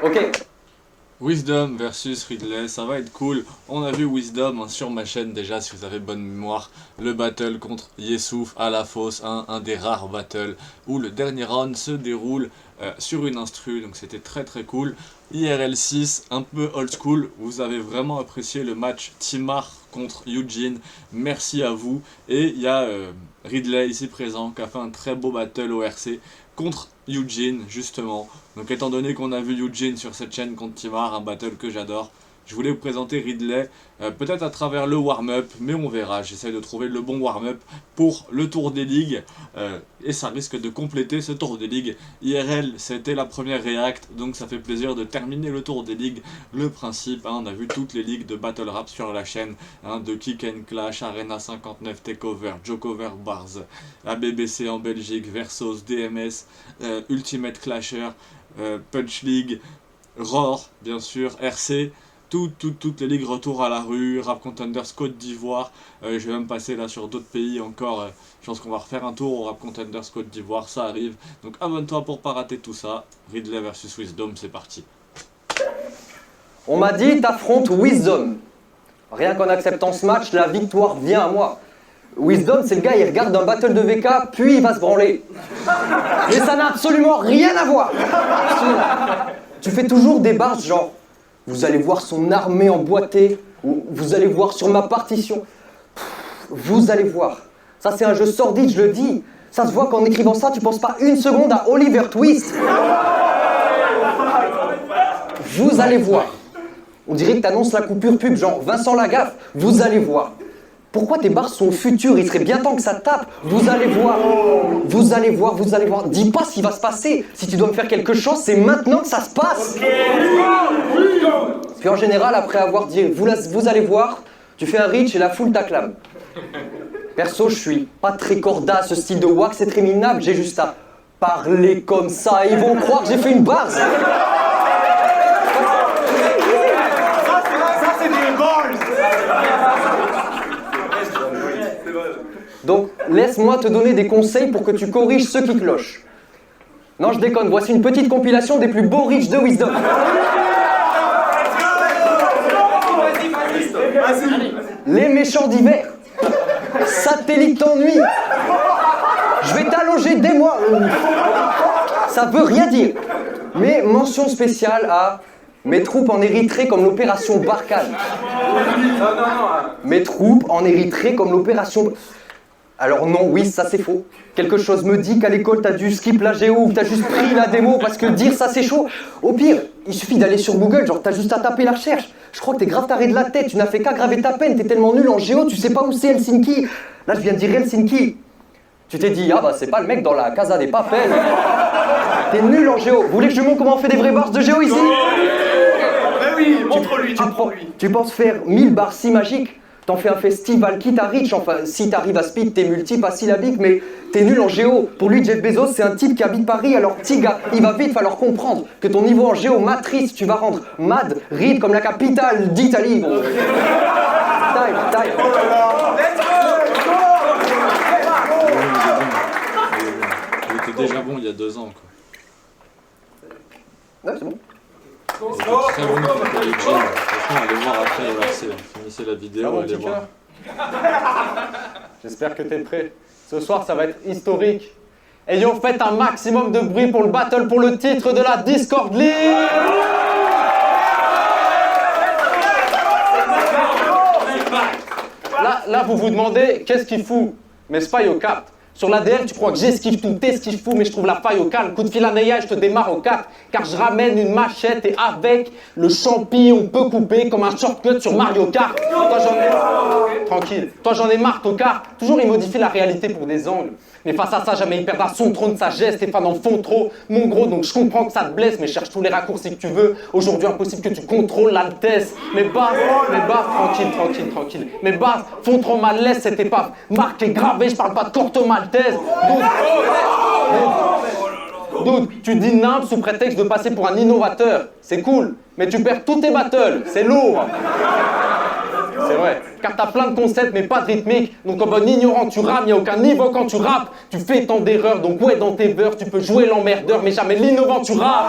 Ok. Wisdom versus Ridley, ça va être cool. On a vu Wisdom sur ma chaîne déjà, si vous avez bonne mémoire, le battle contre Yessouf à la fosse, un des rares battles où le dernier round se déroule sur une instru, donc c'était très très cool. IRL 6, un peu old school, vous avez vraiment apprécié le match Timar contre Eugene, merci à vous. Et il y a Ridley ici présent qui a fait un très beau battle au RC contre Eugene justement. Donc étant donné qu'on a vu Eugene sur cette chaîne contre Timar, un battle que j'adore, je voulais vous présenter Ridley, peut-être à travers le warm-up, mais on verra, j'essaie de trouver le bon warm-up pour le tour des ligues, et ça risque de compléter ce tour des ligues. IRL, c'était la première react, donc ça fait plaisir de terminer le tour des ligues. Le principe, on a vu toutes les ligues de battle rap sur la chaîne, de Kick and Clash, Arena 59, Takeover, Jokover Bars, la BBC en Belgique, Versus, DMS, Ultimate Clasher, Punch League, Roar, bien sûr, RC, toutes les ligues retour à la rue, Rap Contenders Côte d'Ivoire, je vais même passer là sur d'autres pays encore, je pense qu'on va refaire un tour au Rap Contenders Côte d'Ivoire, ça arrive, donc abonne-toi pour pas rater tout ça. Ridley versus Wisdom, c'est parti. On m'a dit t'affrontes Wisdom. Rien qu'en acceptant ce match, la victoire vient à moi. Wisdom, c'est le gars, il regarde un battle de VK, puis il va se branler. Mais ça n'a absolument rien à voir. Tu fais toujours des bars genre, vous allez voir son armée emboîtée, ou vous allez voir sur ma partition. Vous allez voir. Ça, c'est un jeu sordide, je le dis. Ça se voit qu'en écrivant ça, tu penses pas une seconde à Oliver Twist. Vous allez voir. On dirait que t'annonces la coupure pub, genre Vincent Lagaffe. Vous allez voir. Pourquoi tes bars sont futurs? Il serait bien temps que ça tape. Vous allez voir. Vous allez voir, vous allez voir. Dis pas ce qui va se passer. Si tu dois me faire quelque chose, c'est maintenant que ça se passe. Puis en général, après avoir dit vous allez voir, tu fais un reach et la foule t'acclame. Perso, je suis pas très corda, ce style de wax c'est très minable. J'ai juste à parler comme ça. Ils vont croire que j'ai fait une barre. Ça, c'est des balls. Donc, laisse-moi te donner des conseils pour que tu corriges ceux qui clochent. Non, je déconne, voici une petite compilation des plus beaux reach de Wisdom. Les méchants d'hiver. Satellite ennui. Je vais t'allonger des mois. Ça veut rien dire. Mais mention spéciale à mes troupes en Érythrée comme l'opération Barkhane. Mes troupes en Érythrée comme l'opération... Alors non, oui, ça c'est faux. Quelque chose me dit qu'à l'école t'as dû skip la géo ou t'as juste pris la démo parce que dire ça c'est chaud. Au pire, il suffit d'aller sur Google, genre t'as juste à taper la recherche. Je crois que t'es grave taré de la tête, tu n'as fait qu'aggraver ta peine, t'es tellement nul en géo, tu sais pas où c'est Helsinki. Là je viens de dire Helsinki. Tu t'es dit, ah bah c'est pas le mec dans la Casa des Papel. T'es nul en géo. Vous voulez que je vous montre comment on fait des vraies barres de géo ici? Mais oui, montre-lui, montre-lui. Tu penses faire 1000 barres si magiques? T'en fais un festival, quitte à Rich, enfin, si t'arrives à speed, t'es multi-pas-syllabique, mais t'es nul en géo. Pour lui, Jeff Bezos, c'est un type qui habite Paris, alors petit gars, il va vite falloir comprendre que ton niveau en géo matrice, tu vas rendre Madrid comme la capitale d'Italie. Time. Il était déjà bon il y a 2 ans, quoi. Ouais, c'est bon. Il était très bon contre Eugene. Franchement, allez voir après le RC. Finissez la vidéo, allez voir. J'espère que t'es prêt. Ce soir, ça va être historique. Ayons fait un maximum de bruit pour le battle pour le titre de la Discord League. Là, vous vous demandez qu'est-ce qu'il fout. Mais c'est pas yo cap. Sur l'ADN, tu crois que j'esquive tout, t'esquives fou, mais je trouve la faille au calme. Coup de fil à Neya, je te démarre au 4. Car je ramène une machette et avec le champi, on peut couper comme un shortcut sur Mario Kart. Toi, Tranquille. Toi, j'en ai marre, tocard. Toujours, il modifie la réalité pour des angles. Mais face à ça, jamais il perdra son trône, sa geste. Stéphane en font trop, mon gros, donc je comprends que ça te blesse, mais cherche tous les raccourcis que tu veux. Aujourd'hui, impossible que tu contrôles l'altesse. Mes bases, tranquille. Mes bases font trop mal l'aise, cette épave. Marqué, gravé, je parle pas de Corto Maltese. Dude, tu dis nimble sous prétexte de passer pour un innovateur. C'est cool, mais tu perds tous tes battles. C'est lourd. C'est vrai, car t'as plein de concepts mais pas de rythmique. Donc en bon ignorant tu rames, y'a aucun niveau quand tu rappes. Tu fais tant d'erreurs, donc ouais dans tes beurs tu peux jouer l'emmerdeur mais jamais l'innovant tu rappes.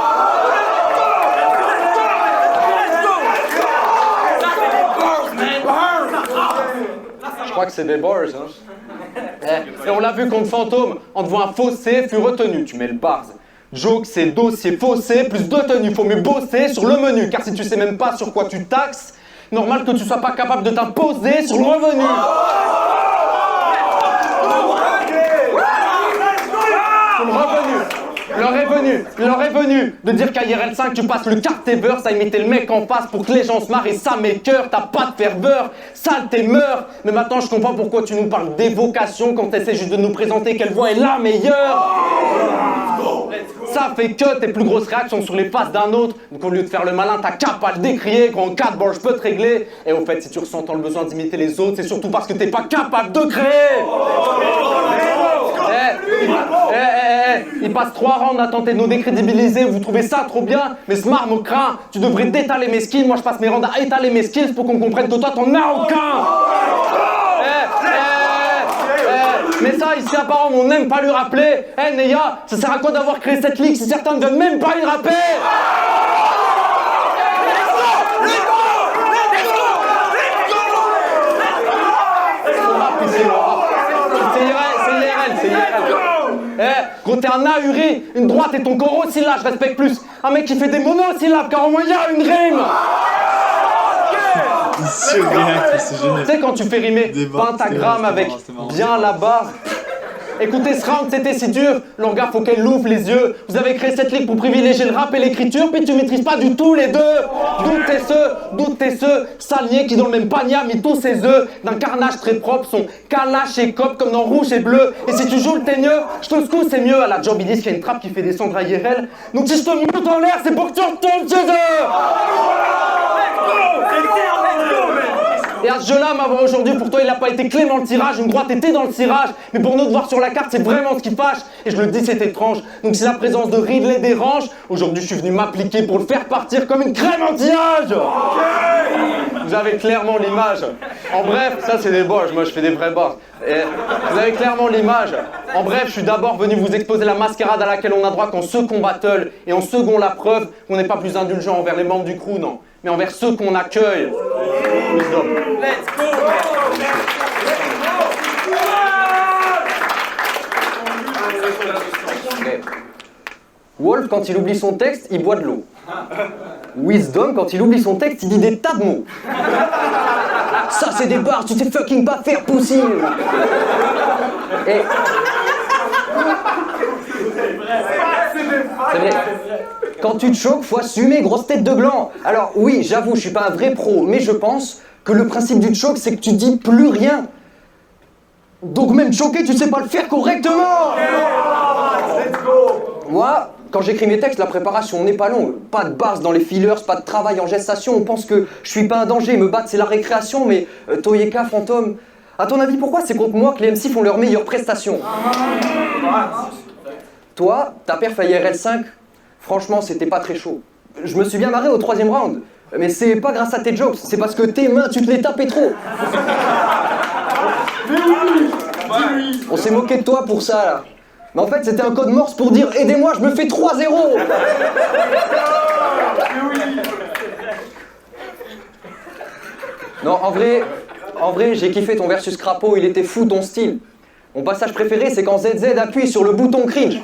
crois que c'est des bars, hein. Et on l'a vu contre Fantôme, en devant un fossé fut retenu. Tu mets le bars. Joke, c'est dossier faussé, plus de tenue. Faut mieux bosser sur le menu, car si tu sais même pas sur quoi tu taxes, normal que tu sois pas capable de t'imposer sur le revenu. Sur le revenu. Leur est venu de dire qu'à IRL5 tu passes le quart tes beurre, ça imiter le mec en face pour que les gens se marrent et ça m'écoeure, t'as pas de ferveur, sale tes meurs. Mais maintenant je comprends pourquoi tu nous parles d'évocation quand t'essaies juste de nous présenter quelle voix est la meilleure. Ça fait que tes plus grosses réactions sur les faces d'un autre, donc au lieu de faire le malin, t'as qu'à pas le décrier, qu'en 4 balles je peux te régler. Et au fait, si tu ressens le besoin d'imiter les autres, c'est surtout parce que t'es pas capable de créer. Il passe 3 rounds à tenter de nous décrédibiliser, vous trouvez ça trop bien, mais ce marmocrin, tu devrais détaler mes skills, moi je passe mes rounds à étaler mes skills pour qu'on comprenne que toi t'en as aucun. Mais ça, ici apparemment, on n'aime pas lui rappeler. Neya, ça sert à quoi d'avoir créé cette ligue si certains ne veulent même pas y rappeler? C'est IRL. Gros, t'es un ahuri, une droite et ton corps aussi là, je respecte plus. Un mec qui fait des monosyllabes, car au moins il y a une rime. C'est génial. Tu sais quand tu fais rimer pentagramme avec bien la barre. Écoutez, ce round c'était si dur, l'orga faut qu'elle ouvre les yeux. Vous avez créé cette ligue pour privilégier le rap et l'écriture, puis tu maîtrises pas du tout les deux. D'où t'es ceux, saliers qui dans le même panier a mis tous ses œufs. D'un carnage très propre, son calache et cop comme dans rouge et bleu. Et si tu joues le teigneux, je te secoue c'est mieux. À la job ils disent qu'il y a une trappe qui fait descendre à IRL. Donc si je te mute en l'air, c'est pour que tu retournes chez eux. Et à ce jeu-là, m'avoir aujourd'hui, pour toi, il n'a pas été clément le tirage. Une droite était dans le cirage. Mais pour nous, de voir sur la carte, c'est vraiment ce qui fâche. Et je le dis, c'est étrange. Donc si la présence de Ridley dérange, aujourd'hui, je suis venu m'appliquer pour le faire partir comme une crème anti-âge. Vous avez clairement l'image. En bref, ça, c'est des boches. Moi, je fais des vrais bars. Et vous avez clairement l'image. En bref, je suis d'abord venu vous exposer la mascarade à laquelle on a droit qu'en second battle. Et en second, la preuve qu'on n'est pas plus indulgent envers les membres du crew, non. Mais envers ceux qu'on accueille. Wisdom. Let's go! Okay. Wolf, quand il oublie son texte, il boit de l'eau. Wisdom, quand il oublie son texte, il dit des tas de mots. Ça, c'est des bars, tu sais fucking pas faire pousser. Et... C'est vrai. Quand tu te choques, faut assumer, grosse tête de gland. Alors oui, j'avoue, je suis pas un vrai pro, mais je pense que le principe du choke, c'est que tu dis plus rien. Donc même choqué, tu sais pas le faire correctement. Moi, quand j'écris mes textes, la préparation n'est pas longue. Pas de bars dans les fillers, pas de travail en gestation. On pense que je suis pas un danger, me battre c'est la récréation, mais Toyeka, Fantôme... À ton avis, pourquoi c'est contre moi que les MC font leurs meilleures prestations? Toi, ta perf à IRL5, franchement, c'était pas très chaud. Je me suis bien marré au 3e round. Mais c'est pas grâce à tes jokes, c'est parce que tes mains, tu te les tapais trop. On s'est moqué de toi pour ça, là. Mais en fait, c'était un code morse pour dire « Aidez-moi, je me fais 3-0 !» Non, en vrai, j'ai kiffé ton versus Crapaud, il était fou ton style. Mon passage préféré, c'est quand ZZ appuie sur le bouton cringe.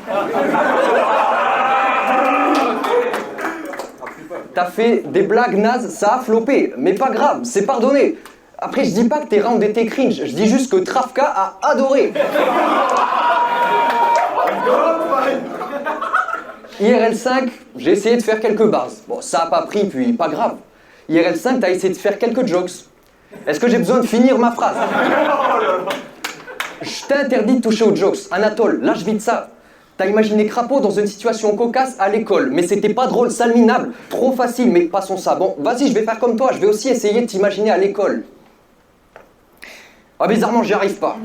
T'as fait des blagues nazes, ça a floppé, mais pas grave, c'est pardonné. Après, je dis pas que tes rounds étaient cringe, je dis juste que Trafka a adoré. IRL5, j'ai essayé de faire quelques bars. Bon, ça a pas pris, puis pas grave. IRL5, t'as essayé de faire quelques jokes. Est-ce que j'ai besoin de finir ma phrase? Je t'interdis de toucher aux jokes. Anatole, lâche vite ça. T'as imaginé Crapaud dans une situation cocasse à l'école, mais c'était pas drôle, sale minable, trop facile, mais passons ça. Bon, vas-y, je vais faire comme toi, je vais aussi essayer de t'imaginer à l'école. Ah, bizarrement, j'y arrive pas.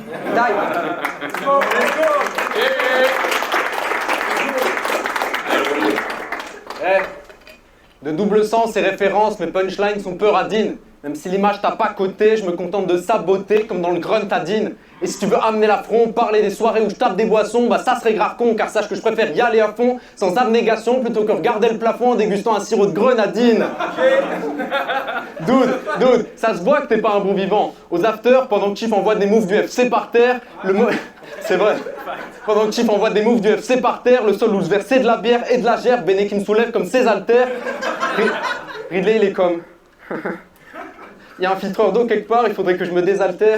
De double sens et références, mes punchlines sont peu radines. Même si l'image t'a pas coté, je me contente de saboter comme dans le grunt à Dean. Et si tu veux amener l'affront, parler des soirées où je tape des boissons, bah ça serait grave con, car sache que je préfère y aller à fond, sans abnégation, plutôt que regarder le plafond en dégustant un sirop de grenadine. Dude, ça se voit que t'es pas un bon vivant. Aux afters, pendant que Chief envoie des moves du FC par terre, c'est vrai. Pendant que Chief envoie des moves du FC par terre, le sol où se verser de la bière et de la gerbe, Bene qui me soulève comme ses haltères. Ridley, il est comme... Il y a un filtreur d'eau quelque part, il faudrait que je me désaltère.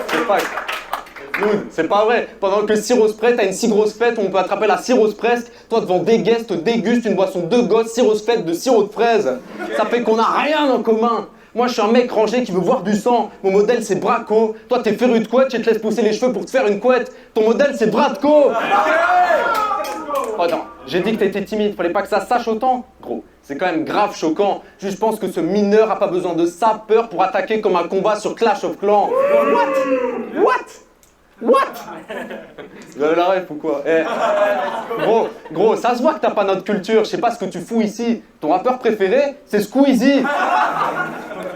C'est vrai. C'est pas vrai. Pendant que Cirrhose Prête a une si grosse fête où on peut attraper la cirrhose presque, toi devant des guests te dégustes une boisson de gosse cirrhose faite de sirop de fraise. Ça fait qu'on a rien en commun. Moi je suis un mec rangé qui veut voir du sang. Mon modèle c'est Braco. Toi t'es féru de couette, tu te laisses pousser les cheveux pour te faire une couette. Ton modèle c'est Bradco. Oh non, j'ai dit que t'étais timide, fallait pas que ça sache autant. Gros, c'est quand même grave choquant. Juste pense que ce mineur a pas besoin de sa peur pour attaquer comme un combat sur Clash of Clans. What? Vous avez la ref ou quoi? Gros, ça se voit que t'as pas notre culture, je sais pas ce que tu fous ici. Ton rappeur préféré, c'est Squeezie.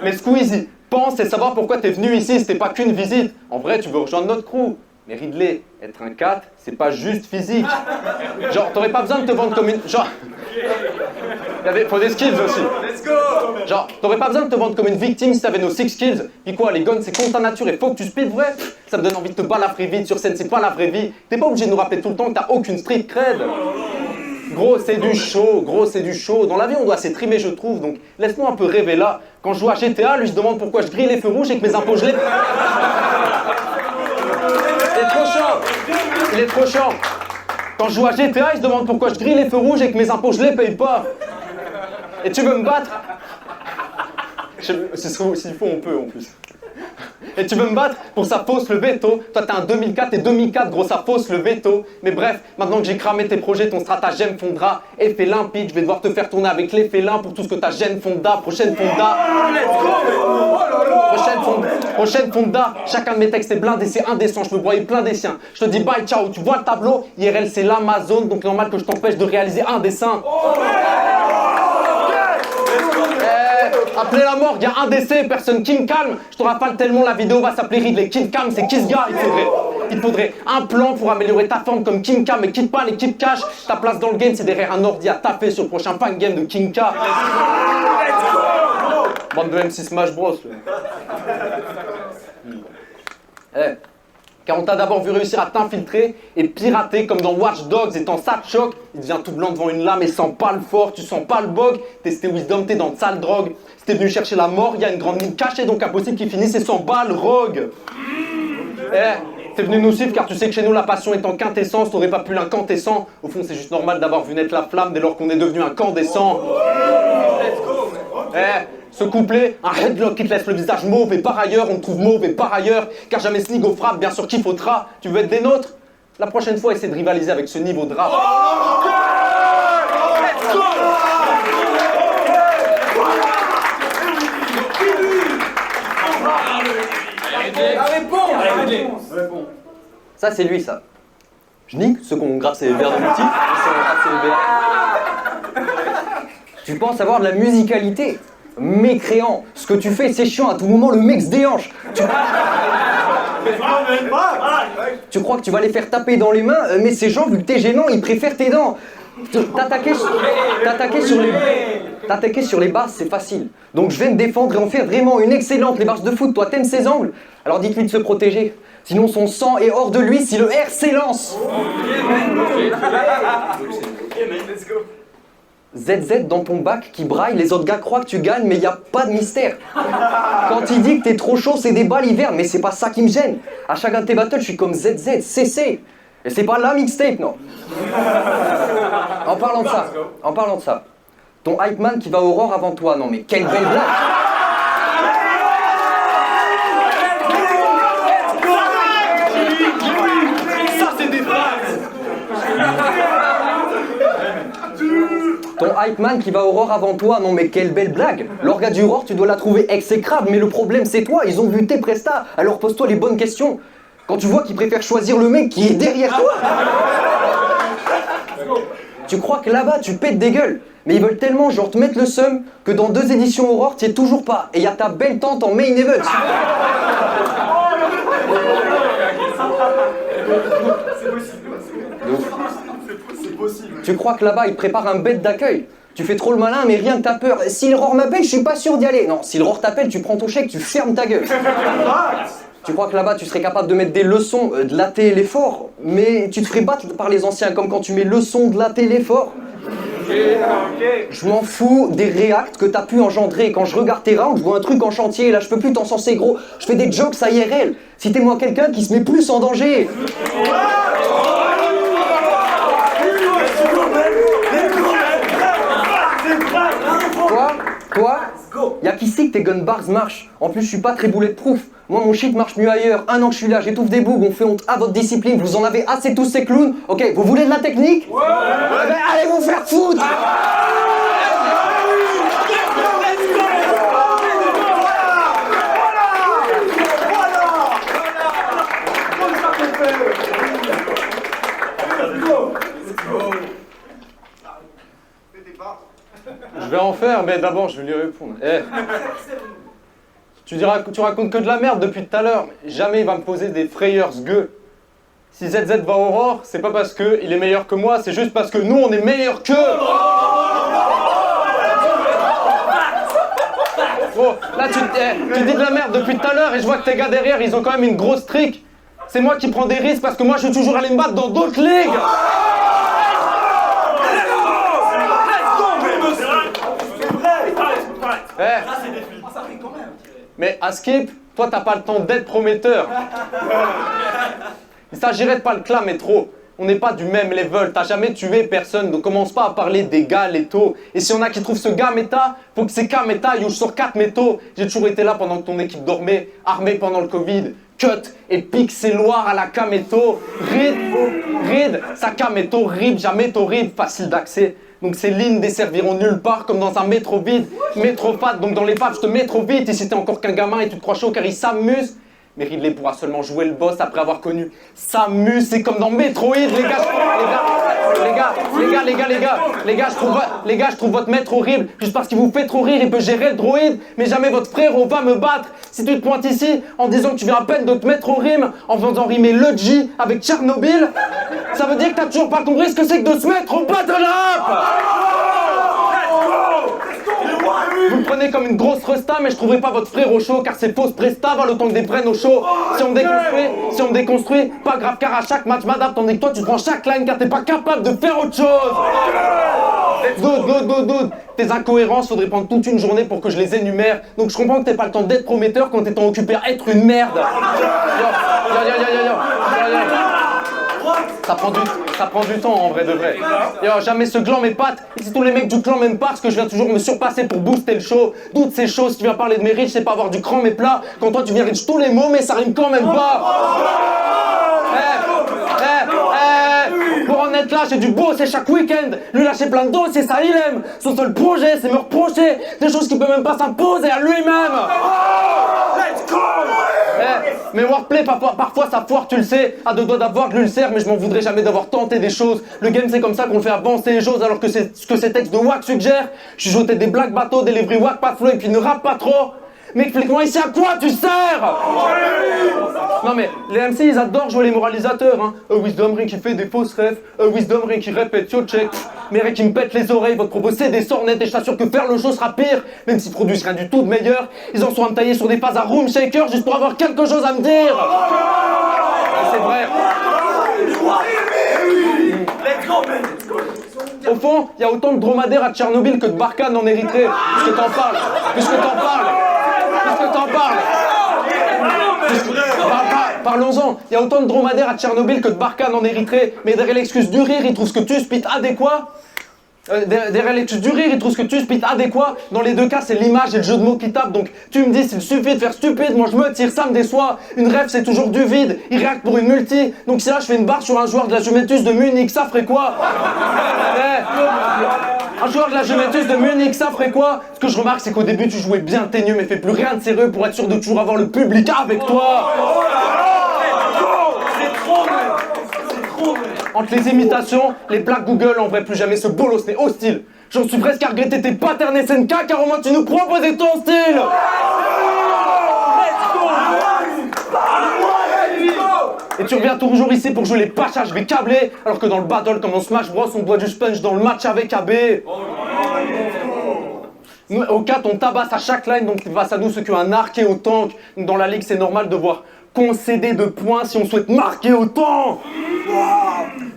Mais Squeezie, pense et savoir pourquoi t'es venu ici, c'était pas qu'une visite. En vrai, tu veux rejoindre notre crew. Mais Ridley, être un 4, c'est pas juste physique. Genre, t'aurais pas besoin de te vendre comme une... Genre... Faut des skills aussi. Let's go! Genre, t'aurais pas besoin de te vendre comme une victime si t'avais nos 6 skills. Puis quoi, les guns, c'est contre ta nature et faut que tu speed vrai. Ça me donne envie de te balafrer vite sur scène, c'est pas la vraie vie. T'es pas obligé de nous rappeler tout le temps que t'as aucune street cred. Gros, c'est du show. Dans la vie, on doit s'étrimer, je trouve. Donc, laisse-nous un peu rêver là. Quand je joue à GTA, lui, je demande pourquoi je grille les feux rouges et que mes impôts, je les... Il est trop chiant. Quand je joue à GTA, il se demande pourquoi je grille les feux rouges et que mes impôts, je les paye pas. Et tu veux me battre? S'il faut, on peut en plus. Et tu veux me battre pour ça fausse le veto. Toi t'es un 2004 et 2004, gros, ça fausse le veto. Mais bref, maintenant que j'ai cramé tes projets, ton stratagème fondra. Effet limpide, je vais devoir te faire tourner avec les félins pour tout ce que ta gêne fonda. Prochaine fonda. Prochaine fonda. Chacun de mes textes est blindé, c'est indécent, je veux broyer plein des siens. Je te dis bye, ciao, tu vois le tableau. IRL c'est l'Amazon, donc normal que je t'empêche de réaliser un dessin. Appelez la morgue, y'a un décès, personne qui me calme. Je te rafale tellement, la vidéo va s'appeler Ridley Kid Cam, c'est qui ce gars? Il faudrait un plan pour améliorer ta forme comme King Cam, mais quitte pas l'équipe cash. Ta place dans le game, c'est derrière un ordi à taper sur le prochain fan game de King K. Bande de MC Smash Bros. Car on t'a d'abord vu réussir à t'infiltrer et pirater comme dans Watch Dogs, étant ça te choque, il devient tout blanc devant une lame et sent pas le fort, tu sens pas le bog, testé Wisdom, t'es dans de sales drogues. Si t'es venu chercher la mort, il y a une grande mine cachée, donc impossible qu'il finisse et sans balles rogue. T'es venu nous suivre car tu sais que chez nous la passion est en quintessence, t'aurais pas pu l'incandescent. Au fond c'est juste normal d'avoir vu naître la flamme dès lors qu'on est devenu incandescent. Ce couplet, un headlock qui te laisse le visage mauve et par ailleurs on te trouve mauve et par ailleurs, car jamais ce niveau frappe, bien sûr qu'il faudra. Tu veux être des nôtres? La prochaine fois essaie de rivaliser avec ce niveau de rap. Ça c'est lui ça. Je nique ceux qui ont grassé les verres de multi, ceux qui ont grassé les verres. Tu penses avoir de la musicalité? Mécréant, ce que tu fais c'est chiant, à tout moment le mec se déhanche. Tu crois que tu vas les faire taper dans les mains, mais ces gens, vu que t'es gênant, ils préfèrent tes dents. T'attaquer sur les bases, c'est facile. Donc je vais me défendre et en faire vraiment une excellente. Les barres de foot, toi t'aimes ses angles? Alors dites-lui de se protéger. Sinon son sang est hors de lui si le R s'élance. ZZ dans ton bac qui braille, les autres gars croient que tu gagnes, mais y a pas de mystère. Quand il dit que t'es trop chaud, c'est des balles hiver, mais c'est pas ça qui me gêne. À chacun de tes battles, je suis comme ZZ, CC. Et c'est pas la mixtape, non. En parlant de ça, ton hype man qui va au Aurore avant toi, non mais quelle belle blague. Ça, c'est des phrases! Ton hype man qui va à Aurore avant toi, non mais quelle belle blague. L'orga du Aurore, tu dois la trouver exécrable, mais le problème c'est toi, ils ont vu tes prestats, alors pose-toi les bonnes questions. Quand tu vois qu'ils préfèrent choisir le mec qui est derrière toi. Tu crois que là-bas, tu pètes des gueules. Mais ils veulent tellement, genre, te mettre le seum que dans 2 éditions Aurore, t'y es toujours pas. Et y a ta belle tante en main event. C'est possible. Tu crois que là-bas, ils préparent un bête d'accueil. Tu fais trop le malin, mais rien que t'as peur. Si l'Aurore m'appelle, je suis pas sûr d'y aller. Non, si l'Aurore t'appelle, tu prends ton chèque, tu fermes ta gueule. Tu crois que là-bas, tu serais capable de mettre des leçons, de latter l'effort, mais tu te ferais battre par les anciens, comme quand tu mets leçon de latter l'effort. Je m'en fous des réacts que t'as pu engendrer. Quand je regarde tes rounds, je vois un truc en chantier, là je peux plus t'en censer gros. Je fais des jokes à IRL. Citez-moi quelqu'un qui se met plus en danger. Toi, y'a qui sait que tes gun bars marchent. En plus, je suis pas très bulletproof. Moi, mon shit marche mieux ailleurs. 1 an que je suis là, j'étouffe des bougs, on fait honte à votre discipline. Vous en avez assez tous ces clowns. Ok, vous voulez de la technique? Ouais. Eh ben, allez vous faire foutre. Je vais en faire, mais d'abord je vais lui répondre. Tu racontes que de la merde depuis tout à l'heure. Jamais il va me poser des frayeurs gueux. Si ZZ va au Aurore, c'est pas parce qu'il est meilleur que moi, c'est juste parce que nous on est meilleurs qu'eux. Bon, là tu dis de la merde depuis tout à l'heure et je vois que tes gars derrière ils ont quand même une grosse trick. C'est moi qui prends des risques parce que moi je suis toujours allé me battre dans d'autres ligues. Mais à Skip, toi t'as pas le temps d'être prometteur. Il s'agirait de pas le clamer trop. On n'est pas du même level, t'as jamais tué personne, donc commence pas à parler des gars létaux. Et si y en a qui trouvent ce gars méta, faut que ces gars méta youge sur 4 métaux. J'ai toujours été là pendant que ton équipe dormait, armé pendant le Covid. Cut et pique ses loirs à la Kameto. Ride, sa Kameto, rib, jamais torride, facile d'accès. Donc ces lignes desserviront nulle part comme dans un métro vide. Métro fat, donc dans les faves je te mets trop vite. Et si t'es encore qu'un gamin et tu te crois chaud car il s'amuse, mais Ridley pourra seulement jouer le boss après avoir connu Samus. C'est comme dans Metroid, les gars, je trouve votre maître horrible. Juste parce qu'il vous fait trop rire, il peut gérer le droïde. Mais jamais votre frère va me battre. Si tu te pointes ici en disant que tu viens à peine de te mettre au rime, en faisant rimer le G avec Tchernobyl, ça veut dire que t'as toujours pas compris ce que c'est que de se mettre au battle rap. Vous me prenez comme une grosse resta, mais je trouverai pas votre frère au chaud, car ces fausses prestas valent autant que des prennent au chaud. Si on me déconstruit, pas grave, car à chaque match m'adapte, tandis que toi tu prends chaque line, car t'es pas capable de faire autre chose. Dude. Tes incohérences, faudrait prendre toute une journée pour que je les énumère. Donc je comprends que t'aies pas le temps d'être prometteur quand t'es tant occupé à être une merde. Ça prend du temps en vrai de vrai. Jamais ce gland mes pattes. Et si tous les mecs du clan m'aiment pas, parce que je viens toujours me surpasser pour booster le show. Toutes ces choses, si tu viens parler de mes riches, c'est pas avoir du cran mes plats. Quand toi tu viens riche tous les mots, mais ça rime quand même pas. Pour en être là, j'ai du beau, c'est chaque week-end. Lui lâcher plein de dos, c'est ça il aime. Son seul projet, c'est me reprocher des choses qu'il peut même pas s'imposer à lui-même. Let's go. Mais Wordplay, parfois ça foire, tu le sais. À 2 doigts d'avoir de l'ulcère, mais je m'en voudrais jamais d'avoir tenté des choses. Le game c'est comme ça qu'on fait avancer les choses, alors que c'est ce que ces textes de Wack suggèrent. Chuchoter des blagues bateaux, délivrer Wack pas flow et puis ne rappe pas trop. Mais explique-moi ici à quoi tu sers. Non mais les MC ils adorent jouer les moralisateurs hein. Wisdom rien qui fait des fausses rêves, Wisdom rien qui répète yo check. Mais rien qui me pète les oreilles, votre propos c'est des sornettes. Et je t'assure que faire le show sera pire. Même s'ils produisent rien du tout de meilleur, ils en sont à me tailler sur des phases à room shaker juste pour avoir quelque chose à me dire. Et c'est vrai. Au fond, il y a autant de dromadaires à Tchernobyl que de Barkhane en Érythrée. Puisque t'en parles. Parlons-en, il y a autant de dromadaires à Tchernobyl que de Barkhane en Érythrée. Mais derrière l'excuse du rire, ils trouvent ce que tu spit adéquat. Derrière l'excuse du rire, ils trouvent ce que tu spit adéquat. Dans les deux cas, c'est l'image et le jeu de mots qui tapent. Donc tu me dis, s'il suffit de faire stupide, moi je me tire, ça me déçoit. Une rêve, c'est toujours du vide. Il réacte pour une multi. Donc si là, je fais une barre sur un joueur de la Juventus de Munich, ça ferait quoi? Un joueur de la Juventus de Munich, ça ferait quoi? Ce que je remarque, c'est qu'au début, tu jouais bien teigneux, mais fais plus rien de sérieux pour être sûr de toujours avoir le public avec toi. C'est trop, mec. Entre les imitations, les blagues Google, en vrai plus jamais ce bolos n'est hostile. J'en suis presque à regretter tes patterns SNK car au moins tu nous proposais ton style. Et tu reviens toujours ici pour jouer les pachas, je vais câbler. Alors que dans le battle, comme en Smash Bros, on boit du sponge dans le match avec AB. Au 4, on tabasse à chaque line, donc face à nous ceux qui ont un arc et au tank. Dans la ligue, c'est normal de voir concéder de points si on souhaite marquer autant.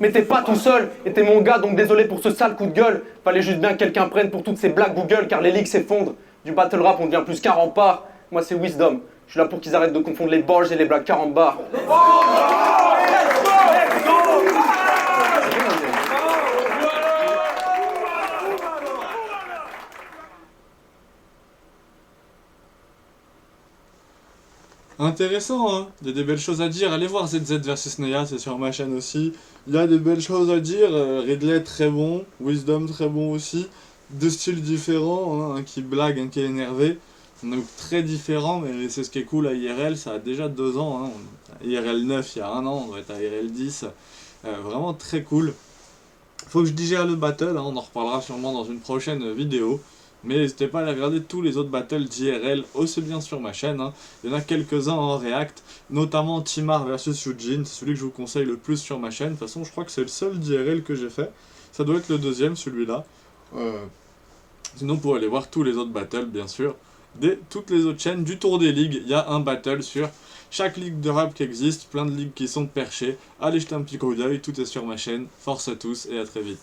Mais t'es pas tout seul, et t'es mon gars, donc désolé pour ce sale coup de gueule. Fallait juste bien que quelqu'un prenne pour toutes ces blagues Google, car les ligues s'effondrent. Du battle rap, on devient plus qu'un rempart. Moi, c'est Wisdom. Je suis là pour qu'ils arrêtent de confondre les balls et les blagues 40 bars. Intéressant, hein. Il y a des belles choses à dire. Allez voir ZZ versus Naya, c'est sur ma chaîne aussi. Il y a des belles choses à dire. Ridley très bon, Wisdom très bon aussi. Deux styles différents, hein. Un qui blague, un qui est énervé. Donc très différents, mais c'est ce qui est cool à IRL. Ça a déjà 2 ans, hein. IRL 9 il y a 1 an, on doit être à IRL 10. Vraiment très cool. Faut que je digère le battle, hein. On en reparlera sûrement dans une prochaine vidéo. Mais n'hésitez pas à aller regarder tous les autres battles d'IRL aussi bien sur ma chaîne, hein. Il y en a quelques-uns en React, notamment Timar versus Yujin, c'est celui que je vous conseille le plus sur ma chaîne. De toute façon, je crois que c'est le seul d'IRL que j'ai fait. Ça doit être le deuxième, celui-là. Sinon, vous pouvez aller voir tous les autres battles, bien sûr. Toutes les autres chaînes du Tour des Ligues, il y a un battle sur chaque ligue de rap qui existe, plein de ligues qui sont perchées. Allez jeter un petit coup d'œil, tout est sur ma chaîne. Force à tous et à très vite.